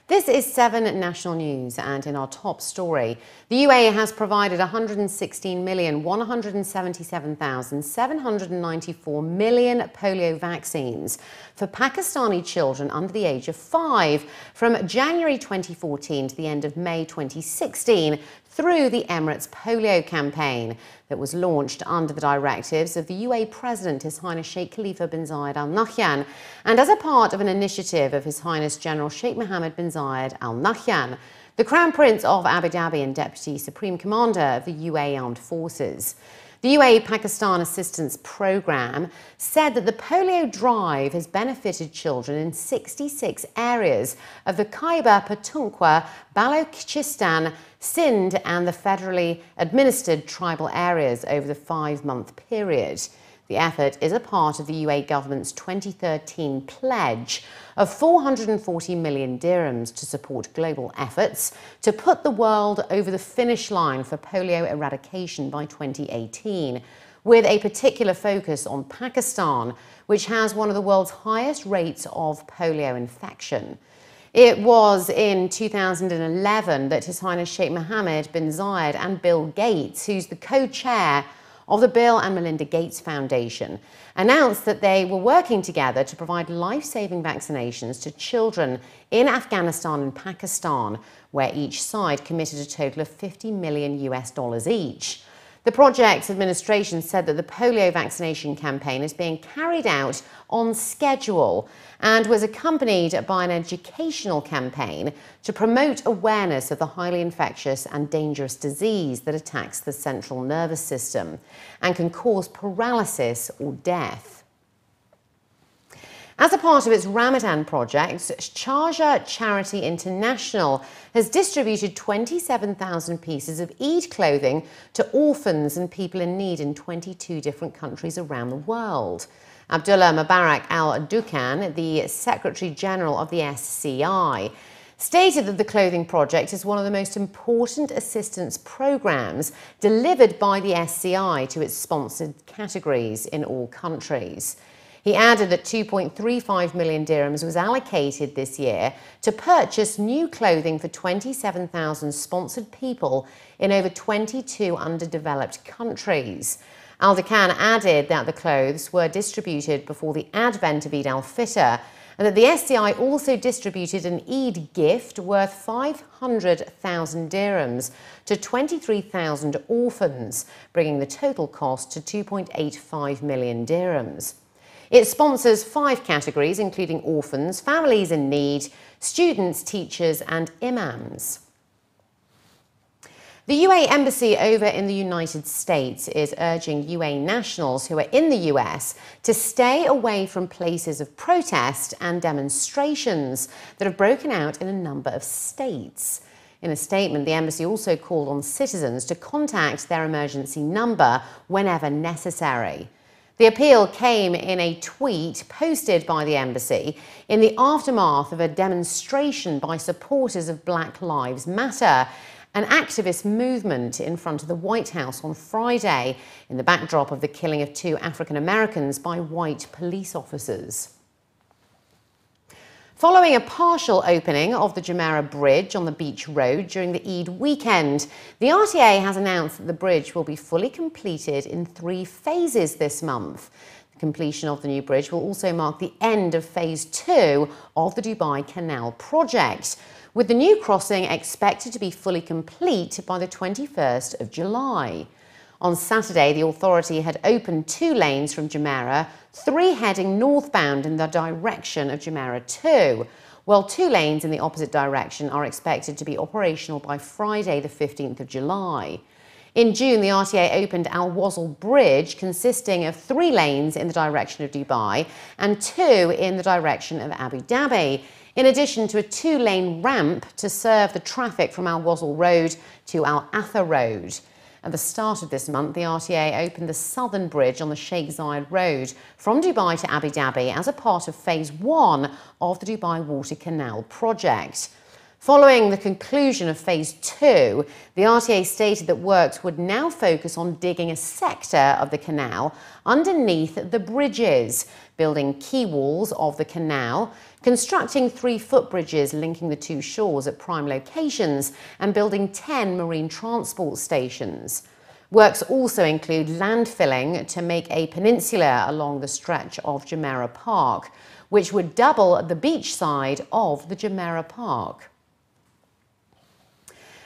This is 7 National News, and in our top story, the UAE has provided 116,177,794 million polio vaccines for Pakistani children under the age of 5 from January 2014 to the end of May 2016 through the Emirates Polio Campaign that was launched under the directives of the UAE President, His Highness Sheikh Khalifa bin Zayed Al Nahyan, and as a part of an initiative of His Highness General Sheikh Mohammed bin Zayed Al Nahyan, the Crown Prince of Abu Dhabi and Deputy Supreme Commander of the UAE Armed Forces. The UAE Pakistan Assistance Programme said that the polio drive has benefited children in 66 areas of the Khyber Pakhtunkhwa, Balochistan, Sindh and the federally administered tribal areas over the 5-month period. The effort is a part of the UAE government's 2013 pledge of 440 million dirhams to support global efforts to put the world over the finish line for polio eradication by 2018, with a particular focus on Pakistan, which has one of the world's highest rates of polio infection. It was in 2011 that His Highness Sheikh Mohammed bin Zayed and Bill Gates, who's the co-chair of the Bill and Melinda Gates Foundation, announced that they were working together to provide life-saving vaccinations to children in Afghanistan and Pakistan, where each side committed a total of $50 million each. The project's administration said that the polio vaccination campaign is being carried out on schedule and was accompanied by an educational campaign to promote awareness of the highly infectious and dangerous disease that attacks the central nervous system and can cause paralysis or death. As a part of its Ramadan project, Sharjah Charity International has distributed 27,000 pieces of Eid clothing to orphans and people in need in 22 different countries around the world. Abdullah Mubarak Al-Dukan, the Secretary General of the SCI, stated that the clothing project is one of the most important assistance programs delivered by the SCI to its sponsored categories in all countries. He added that 2.35 million dirhams was allocated this year to purchase new clothing for 27,000 sponsored people in over 22 underdeveloped countries. Al-Dukan added that the clothes were distributed before the advent of Eid al-Fitr, and that the SCI also distributed an Eid gift worth 500,000 dirhams to 23,000 orphans, bringing the total cost to 2.85 million dirhams. It sponsors 5 categories, including orphans, families in need, students, teachers and imams. The UAE Embassy over in the United States is urging UAE nationals who are in the US to stay away from places of protest and demonstrations that have broken out in a number of states. In a statement, the embassy also called on citizens to contact their emergency number whenever necessary. The appeal came in a tweet posted by the embassy in the aftermath of a demonstration by supporters of Black Lives Matter, an activist movement in front of the White House on Friday, in the backdrop of the killing of 2 African Americans by white police officers. Following a partial opening of the Jumeirah Bridge on the beach road during the Eid weekend, the RTA has announced that the bridge will be fully completed in 3 phases this month. The completion of the new bridge will also mark the end of phase 2 of the Dubai Canal Project, with the new crossing expected to be fully complete by the 21st of July. On Saturday, the authority had opened 2 lanes from Jumeirah, 3 heading northbound in the direction of Jumeirah 2, while 2 lanes in the opposite direction are expected to be operational by Friday, the 15th of July. In June, the RTA opened Al Wasl Bridge, consisting of 3 lanes in the direction of Dubai and 2 in the direction of Abu Dhabi, in addition to a 2-lane ramp to serve the traffic from Al Wasl Road to Al Atha Road. At the start of this month, the RTA opened the southern bridge on the Sheikh Zayed Road from Dubai to Abu Dhabi as a part of phase 1 of the Dubai Water Canal Project. Following the conclusion of Phase 2, the RTA stated that works would now focus on digging a sector of the canal underneath the bridges, building quay walls of the canal, constructing 3 footbridges linking the 2 shores at prime locations, and building 10 marine transport stations. Works also include landfilling to make a peninsula along the stretch of Jumeirah Park, which would double the beach side of the Jumeirah Park.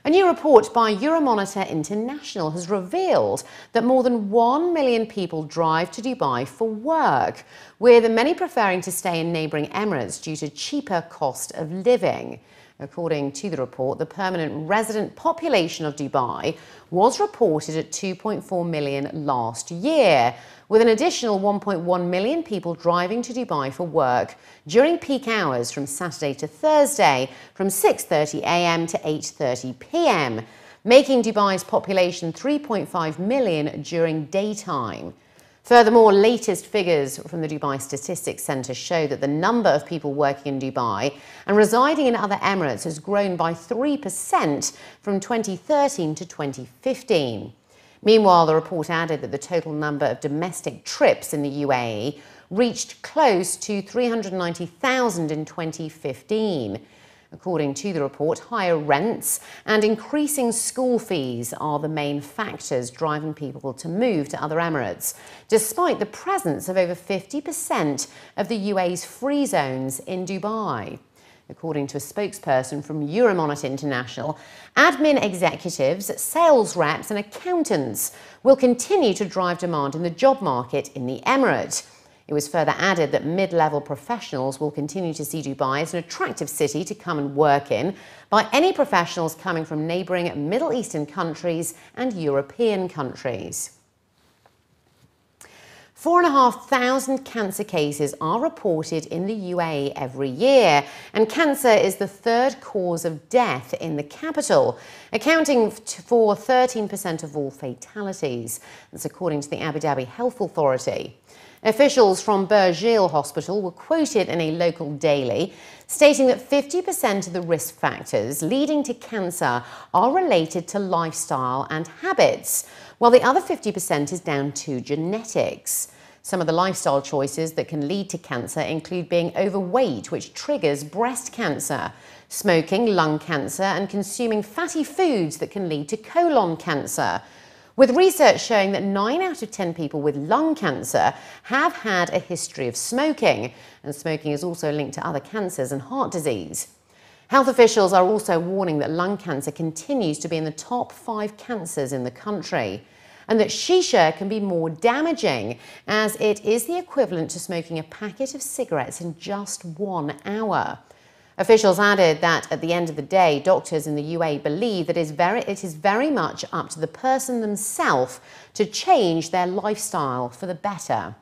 A new report by Euromonitor International has revealed that more than 1 million people drive to Dubai for work, with many preferring to stay in neighbouring Emirates due to cheaper cost of living. According to the report, the permanent resident population of Dubai was reported at 2.4 million last year, with an additional 1.1 million people driving to Dubai for work during peak hours from Saturday to Thursday from 6:30 a.m. to 8:30 p.m., making Dubai's population 3.5 million during daytime. Furthermore, latest figures from the Dubai Statistics Centre show that the number of people working in Dubai and residing in other Emirates has grown by 3% from 2013 to 2015. Meanwhile, the report added that the total number of domestic trips in the UAE reached close to 390,000 in 2015. According to the report, higher rents and increasing school fees are the main factors driving people to move to other Emirates, despite the presence of over 50% of the UAE's free zones in Dubai. According to a spokesperson from Euromonitor International, admin executives, sales reps and accountants will continue to drive demand in the job market in the Emirate. It was further added that mid-level professionals will continue to see Dubai as an attractive city to come and work in by any professionals coming from neighbouring Middle Eastern countries and European countries. 4,500 cancer cases are reported in the UAE every year, and cancer is the 3rd cause of death in the capital, accounting for 13% of all fatalities. That's according to the Abu Dhabi Health Authority. Officials from Burjeel Hospital were quoted in a local daily stating that 50% of the risk factors leading to cancer are related to lifestyle and habits, while the other 50% is down to genetics. Some of the lifestyle choices that can lead to cancer include being overweight, which triggers breast cancer, smoking, lung cancer, and consuming fatty foods that can lead to colon cancer, with research showing that 9 out of 10 people with lung cancer have had a history of smoking, and smoking is also linked to other cancers and heart disease. Health officials are also warning that lung cancer continues to be in the top 5 cancers in the country, and that shisha can be more damaging, as it is the equivalent to smoking a packet of cigarettes in just 1 hour. Officials added that at the end of the day, doctors in the UAE believe that it is very much up to the person themselves to change their lifestyle for the better.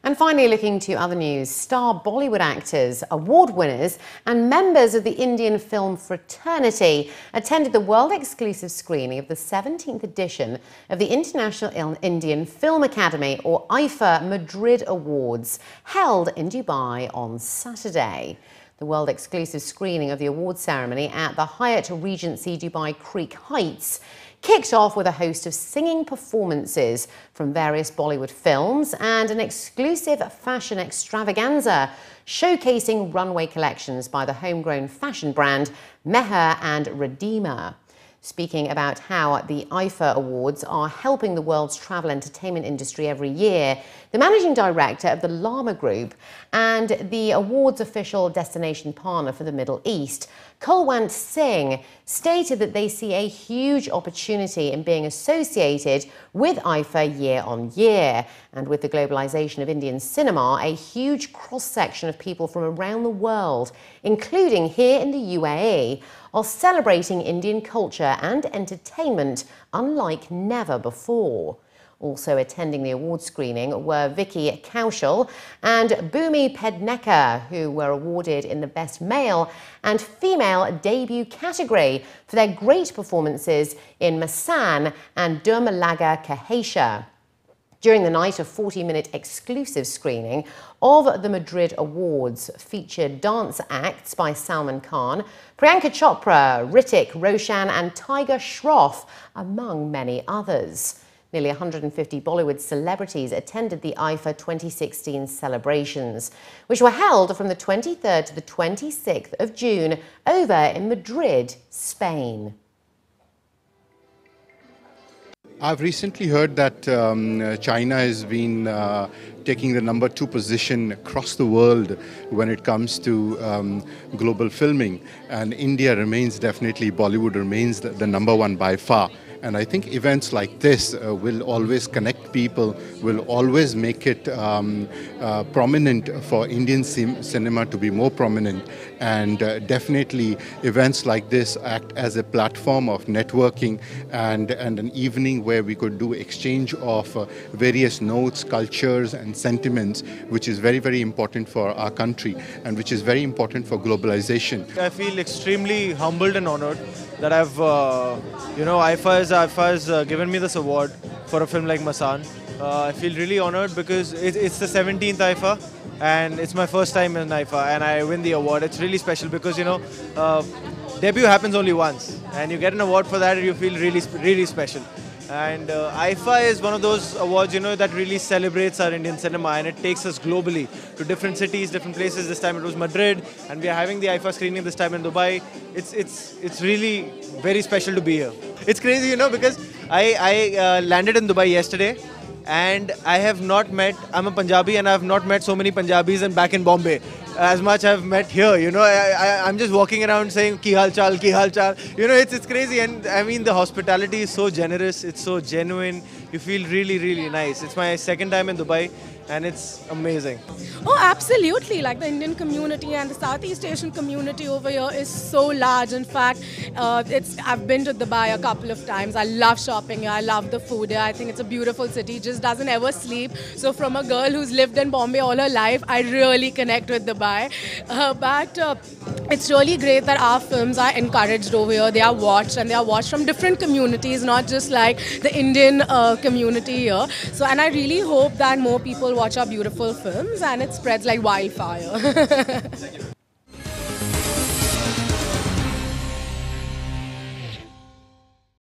And finally, looking to other news, star Bollywood actors, award winners and members of the Indian film fraternity attended the world-exclusive screening of the 17th edition of the International Indian Film Academy, or IIFA, Madrid Awards, held in Dubai on Saturday. The world-exclusive screening of the award ceremony at the Hyatt Regency Dubai Creek Heights kicked off with a host of singing performances from various Bollywood films and an exclusive fashion extravaganza showcasing runway collections by the homegrown fashion brand Meher and Redeemer. Speaking about how the IIFA Awards are helping the world's travel entertainment industry every year, the managing director of the Lama Group and the awards official destination partner for the Middle East, Kulwant Singh, stated that they see a huge opportunity in being associated with IIFA year on year, and with the globalization of Indian cinema, a huge cross-section of people from around the world, including here in the UAE, are celebrating Indian culture and entertainment unlike never before. Also attending the award screening were Vicky Kaushal and Bhumi Pednekar, who were awarded in the Best Male and Female Debut category for their great performances in Masan and Dum Laga Kahesha. During the night, a 40-minute exclusive screening of the Madrid Awards featured dance acts by Salman Khan, Priyanka Chopra, Hrithik Roshan and Tiger Shroff, among many others. Nearly 150 Bollywood celebrities attended the IIFA 2016 celebrations, which were held from the 23rd to the 26th of June over in Madrid, Spain. I've recently heard that China has been taking the number 2 position across the world when it comes to global filming, and India remains definitely, Bollywood remains the number 1 by far. And I think events like this will always connect people, will always make it prominent for Indian cinema to be more prominent. And definitely events like this act as a platform of networking and an evening where we could do exchange of various notes, cultures and sentiments, which is very, very important for our country and which is very important for globalization. I feel extremely humbled and honored that IIFA has given me this award for a film like Masan. I feel really honored because it's the 17th IIFA and it's my first time in IIFA and I win the award. It's really special because, debut happens only once and you get an award for that and you feel really, really special. And IIFA is one of those awards, that really celebrates our Indian cinema and it takes us globally to different cities, different places. This time it was Madrid and we are having the IIFA screening this time in Dubai. It's really very special to be here. It's crazy, because I landed in Dubai yesterday and I'm a Punjabi and I have not met so many Punjabis and back in Bombay as much I've met here, I'm just walking around saying ki hal chal, it's crazy. And I mean the hospitality is so generous, it's so genuine, you feel really, really nice. It's my second time in Dubai and it's amazing. Oh, absolutely. Like the Indian community and the Southeast Asian community over here is so large. In fact, I've been to Dubai a couple of times. I love shopping here. I love the food here. I think it's a beautiful city. It just doesn't ever sleep. So from a girl who's lived in Bombay all her life, I really connect with Dubai. But it's really great that our films are encouraged over here. They are watched and they are watched from different communities, not just like the Indian community here. So, and I really hope that more people watch our beautiful films and it spreads like wildfire.